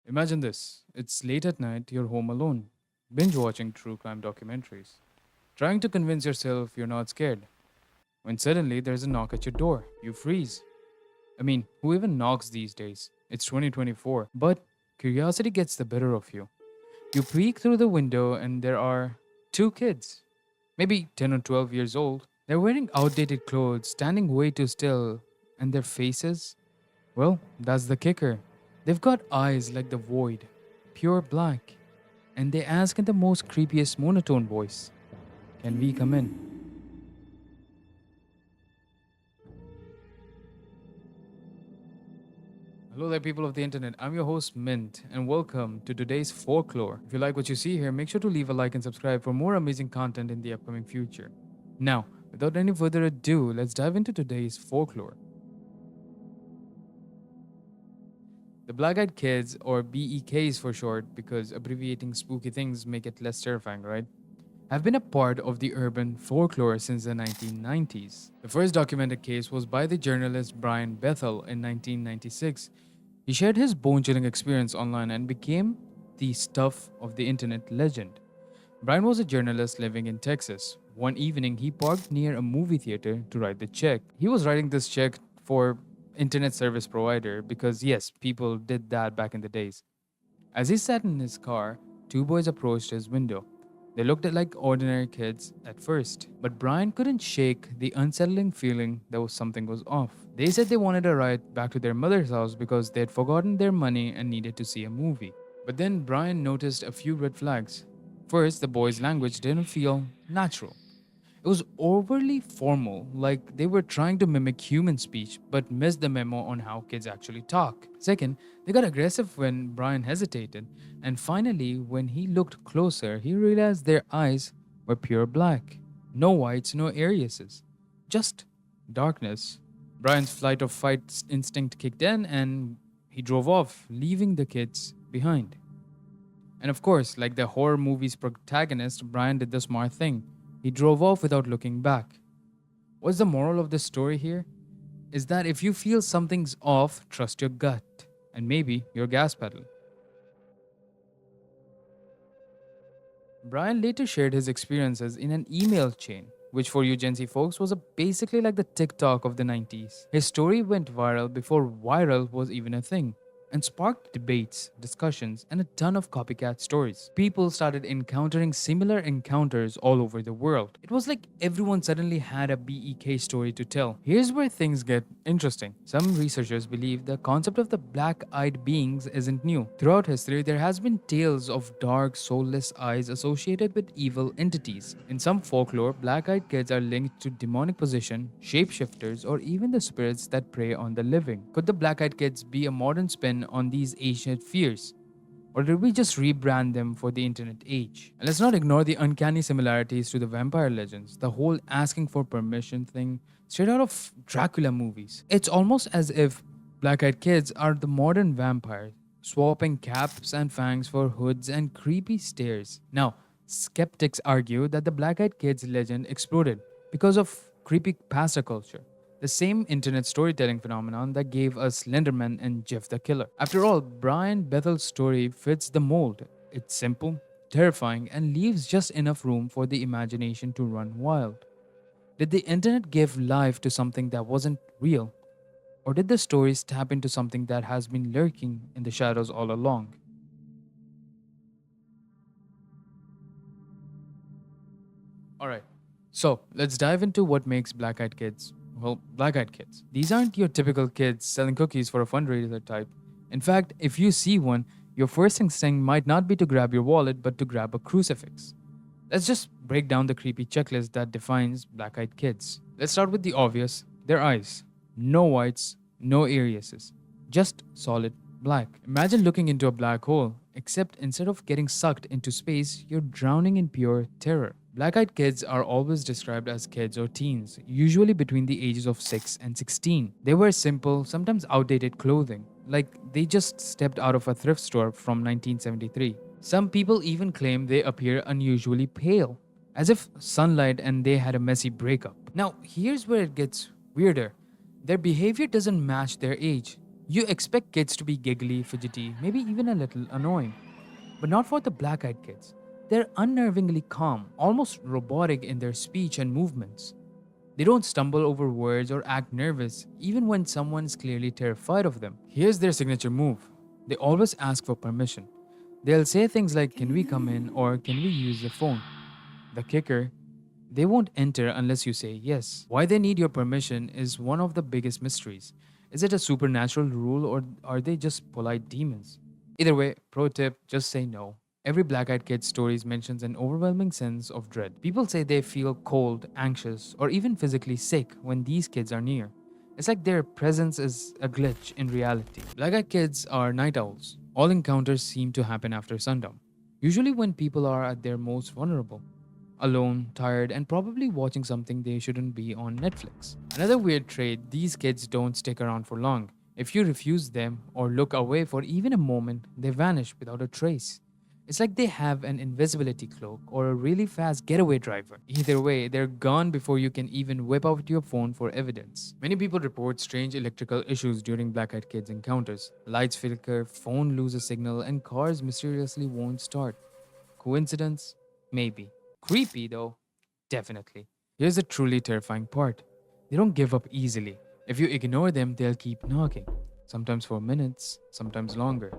Imagine this. It's late at night, you're home alone, binge watching true crime documentaries, trying to convince yourself you're not scared. When suddenly there's a knock at your door, you freeze. I mean, who even knocks these days? It's 2024. But curiosity gets the better of you. You peek through the window and there are two kids, maybe 10 or 12 years old. They're wearing outdated clothes, standing way too still, and their faces? Well, that's the kicker. They've got eyes like the void, pure black, and they ask in the most creepiest monotone voice, "Can we come in?" Hello there, people of the internet. I'm your host, Mint, and welcome to today's folklore. If you like what you see here, make sure to leave a like and subscribe for more amazing content in the upcoming future. Now, without any further ado, let's dive into today's folklore. The Black-Eyed Kids, or BEKs for short, because abbreviating spooky things make it less terrifying, right? Have been a part of the urban folklore since the 1990s. The first documented case was by the journalist Brian Bethel in 1996. He shared his bone-chilling experience online and became the stuff of the internet legend. Brian was a journalist living in Texas. One evening, he parked near a movie theater to write the check. He was writing this check for internet service provider because yes, people did that back in the days. As he sat in his car, two boys approached his window. They looked like ordinary kids at first, but Brian couldn't shake the unsettling feeling that something was off. They said they wanted a ride back to their mother's house because they had forgotten their money and needed to see a movie. But then Brian noticed a few red flags. First, the boys' language didn't feel natural. It was overly formal, like they were trying to mimic human speech but missed the memo on how kids actually talk. Second, they got aggressive when Brian hesitated, and finally, when he looked closer, he realized their eyes were pure black. No whites, no Ariases, just darkness. Brian's flight of fight instinct kicked in and he drove off, leaving the kids behind. And of course, like the horror movie's protagonist, Brian did the smart thing. He drove off without looking back. What's the moral of this story here? Is that if you feel something's off, trust your gut and maybe your gas pedal. Brian later shared his experiences in an email chain, which for you Gen Z folks was basically like the TikTok of the 90s. His story went viral before viral was even a thing and sparked debates, discussions, and a ton of copycat stories. People started encountering similar encounters all over the world. It was like everyone suddenly had a BEK story to tell. Here's where things get interesting. Some researchers believe the concept of the black-eyed beings isn't new. Throughout history, there has been tales of dark, soulless eyes associated with evil entities. In some folklore, black-eyed kids are linked to demonic possession, shapeshifters, or even the spirits that prey on the living. Could the black-eyed kids be a modern spin on these ancient fears? Or did we just rebrand them for the internet age? And let's not ignore the uncanny similarities to the vampire legends, the whole asking for permission thing straight out of Dracula movies. It's almost as if black-eyed kids are the modern vampires, swapping caps and fangs for hoods and creepy stares. Now, skeptics argue that the black-eyed kids legend exploded because of creepy pasta culture, the same internet storytelling phenomenon that gave us Slenderman and Jeff the Killer. After all, Brian Bethel's story fits the mold. It's simple, terrifying, and leaves just enough room for the imagination to run wild. Did the internet give life to something that wasn't real? Or did the stories tap into something that has been lurking in the shadows all along? Alright, so let's dive into what makes Black-Eyed Kids, well, Black-Eyed Kids. These aren't your typical kids selling cookies for a fundraiser type. In fact, if you see one, your first instinct might not be to grab your wallet but to grab a crucifix. Let's just break down the creepy checklist that defines Black-Eyed Kids. Let's start with the obvious, their eyes. No whites, no Ariases, just solid black. Imagine looking into a black hole, except instead of getting sucked into space, you're drowning in pure terror. Black-eyed kids are always described as kids or teens, usually between the ages of 6 and 16. They wear simple, sometimes outdated clothing, like they just stepped out of a thrift store from 1973. Some people even claim they appear unusually pale, as if sunlight and they had a messy breakup. Now, here's where it gets weirder. Their behavior doesn't match their age. You expect kids to be giggly, fidgety, maybe even a little annoying. But not for the black eyed kids. They're unnervingly calm, almost robotic in their speech and movements. They don't stumble over words or act nervous, even when someone is clearly terrified of them. Here's their signature move: they always ask for permission. They'll say things like, "Can we come in?" or "Can we use the phone?" The kicker: they won't enter unless you say yes. Why they need your permission is one of the biggest mysteries. Is it a supernatural rule or are they just polite demons? Either way, pro tip, just say no. Every Black Eyed Kids stories mentions an overwhelming sense of dread. People say they feel cold, anxious, or even physically sick when these kids are near. It's like their presence is a glitch in reality. Black Eyed Kids are night owls. All encounters seem to happen after sundown, usually when people are at their most vulnerable, alone, tired, and probably watching something they shouldn't be on Netflix. Another weird trait: these kids don't stick around for long. If you refuse them or look away for even a moment, they vanish without a trace. It's like they have an invisibility cloak or a really fast getaway driver. Either way, they're gone before you can even whip out your phone for evidence. Many people report strange electrical issues during Black Eyed Kids encounters. Lights flicker, phone loses signal, and cars mysteriously won't start. Coincidence? Maybe. Creepy though? Definitely. Here's the truly terrifying part: they don't give up easily. If you ignore them, they'll keep knocking, sometimes for minutes, sometimes longer.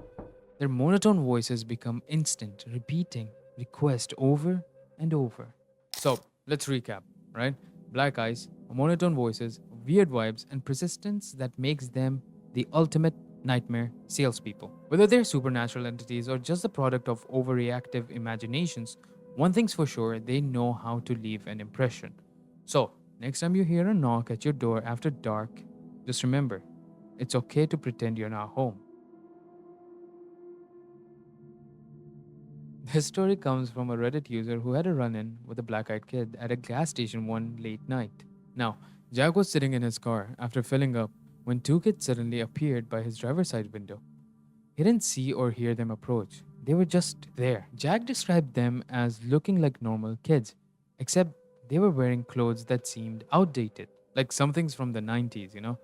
Their monotone voices become instant, repeating request over and over. So, let's recap, right? Black eyes, monotone voices, weird vibes, and persistence that makes them the ultimate nightmare salespeople. Whether they're supernatural entities or just the product of overreactive imaginations, one thing's for sure: they know how to leave an impression. So, next time you hear a knock at your door after dark, just remember, it's okay to pretend you're not home. This story comes from a Reddit user who had a run in with a black eyed kid at a gas station one late night. Now, Jack was sitting in his car after filling up when two kids suddenly appeared by his driver's side window. He didn't see or hear them approach, they were just there. Jack described them as looking like normal kids, except they were wearing clothes that seemed outdated, like something's from the 90s.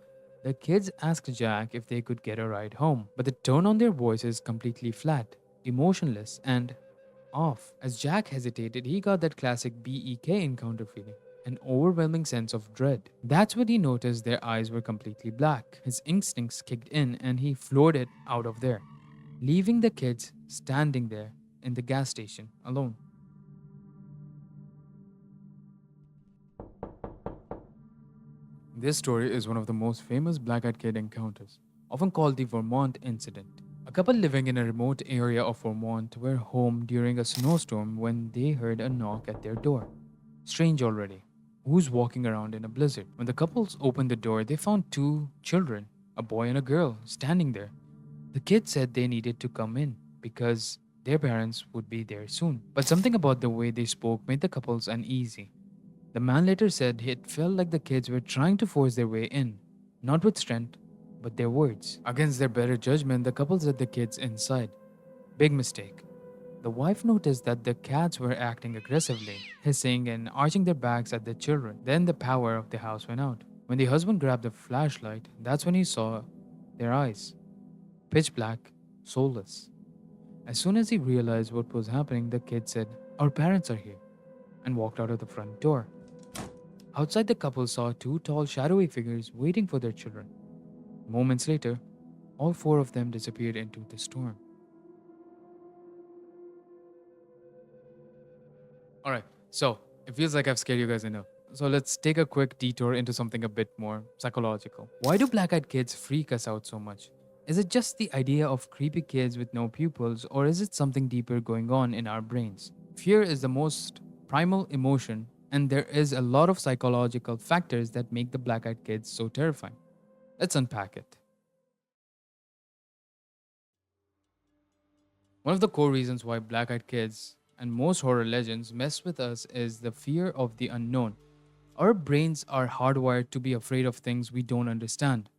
The kids asked Jack if they could get a ride home, but the tone on their voices completely flat, emotionless, and off. As Jack hesitated, he got that classic BEK encounter feeling, an overwhelming sense of dread. That's when he noticed their eyes were completely black. His instincts kicked in and he floored it out of there, leaving the kids standing there in the gas station alone. This story is one of the most famous black eyed kid encounters, often called the Vermont Incident. A couple living in a remote area of Vermont were home during a snowstorm when they heard a knock at their door. Strange already. Who's walking around in a blizzard? When the couples opened the door, they found two children, a boy and a girl, standing there. The kids said they needed to come in because their parents would be there soon. But something about the way they spoke made the couples uneasy. The man later said it felt like the kids were trying to force their way in, not with strength, but their words. Against their better judgment, the couple let the kids inside. Big mistake. The wife noticed that the cats were acting aggressively, hissing and arching their backs at the children. Then the power of the house went out. When the husband grabbed the flashlight, that's when he saw their eyes. Pitch black, soulless. As soon as he realized what was happening, the kid said, "Our parents are here," and walked out of the front door. Outside, the couple saw two tall, shadowy figures waiting for their children. Moments later, all four of them disappeared into the storm. Alright, so it feels like I've scared you guys enough. So let's take a quick detour into something a bit more psychological. Why do black eyed kids freak us out so much? Is it just the idea of creepy kids with no pupils, or is it something deeper going on in our brains? Fear is the most primal emotion, and there is a lot of psychological factors that make the black eyed kids so terrifying. Let's unpack it. One of the core reasons why black eyed kids and most horror legends mess with us is the fear of the unknown. Our brains are hardwired to be afraid of things we don't understand.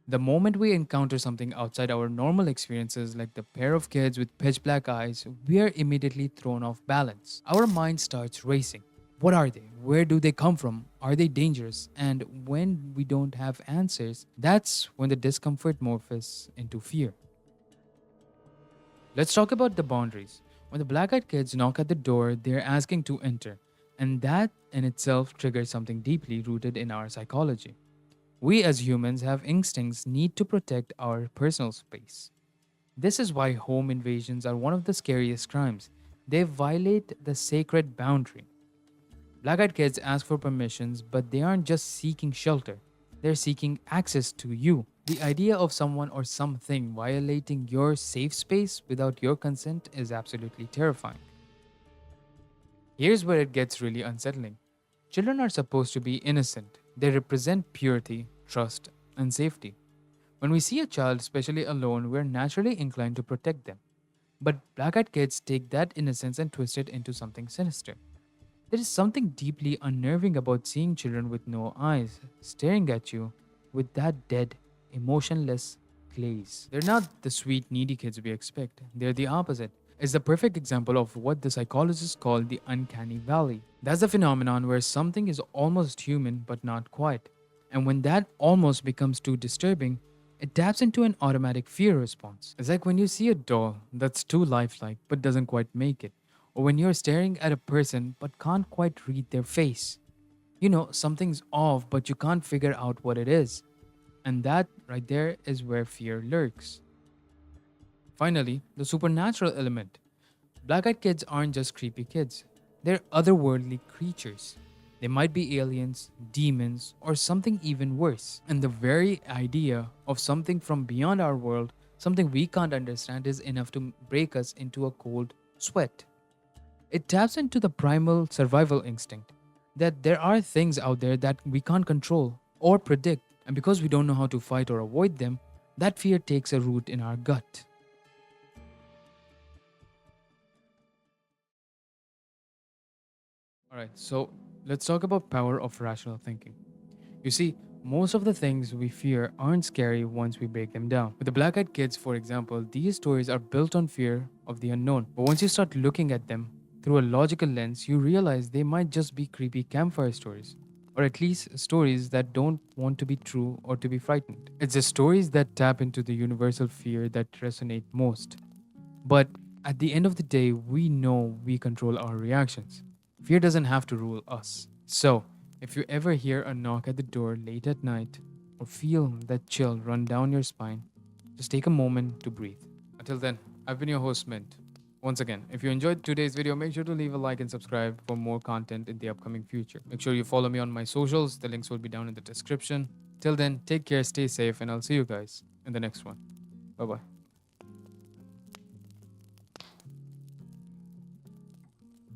The moment we encounter something outside our normal experiences, like the pair of kids with pitch black eyes, we are immediately thrown off balance. Our mind starts racing. What are they? Where do they come from? Are they dangerous? And when we don't have answers, that's when the discomfort morphs into fear. Let's talk about the boundaries. When the black eyed kids knock at the door, they're asking to enter. And that in itself triggers something deeply rooted in our psychology. We as humans have instincts need to protect our personal space. This is why home invasions are one of the scariest crimes. They violate the sacred boundary. Black eyed kids ask for permissions, but they aren't just seeking shelter, they're seeking access to you. The idea of someone or something violating your safe space without your consent is absolutely terrifying. Here's where it gets really unsettling. Children are supposed to be innocent, they represent purity, trust, and safety. When we see a child, especially alone, we're naturally inclined to protect them. But black eyed kids take that innocence and twist it into something sinister. There is something deeply unnerving about seeing children with no eyes staring at you with that dead, emotionless glaze. They're not the sweet, needy kids we expect, they're the opposite. It's the perfect example of what the psychologists call the uncanny valley. That's a phenomenon where something is almost human but not quite. And when that almost becomes too disturbing, it taps into an automatic fear response. It's like when you see a doll that's too lifelike but doesn't quite make it, or when you're staring at a person but can't quite read their face. You know, something's off, but you can't figure out what it is. And that right there is where fear lurks. Finally, the supernatural element. Black eyed kids aren't just creepy kids, they're otherworldly creatures. They might be aliens, demons, or something even worse. And the very idea of something from beyond our world, something we can't understand, is enough to break us into a cold sweat. It taps into the primal survival instinct that there are things out there that we can't control or predict, and because we don't know how to fight or avoid them, that fear takes a root in our gut. All right, so let's talk about power of rational thinking. You see, most of the things we fear aren't scary once we break them down. With the black eyed kids, for example, these stories are built on fear of the unknown. But once you start looking at them through a logical lens, you realize they might just be creepy campfire stories. Or at least stories that don't want to be true or to be frightened. It's the stories that tap into the universal fear that resonate most. But at the end of the day, we know we control our reactions. Fear doesn't have to rule us. So, if you ever hear a knock at the door late at night or feel that chill run down your spine, just take a moment to breathe. Until then, I've been your host, Mint. Once again, if you enjoyed today's video, make sure to leave a like and subscribe for more content in the upcoming future. Make sure you follow me on my socials, the links will be down in the description. Till then, take care, stay safe, and I'll see you guys in the next one. Bye bye.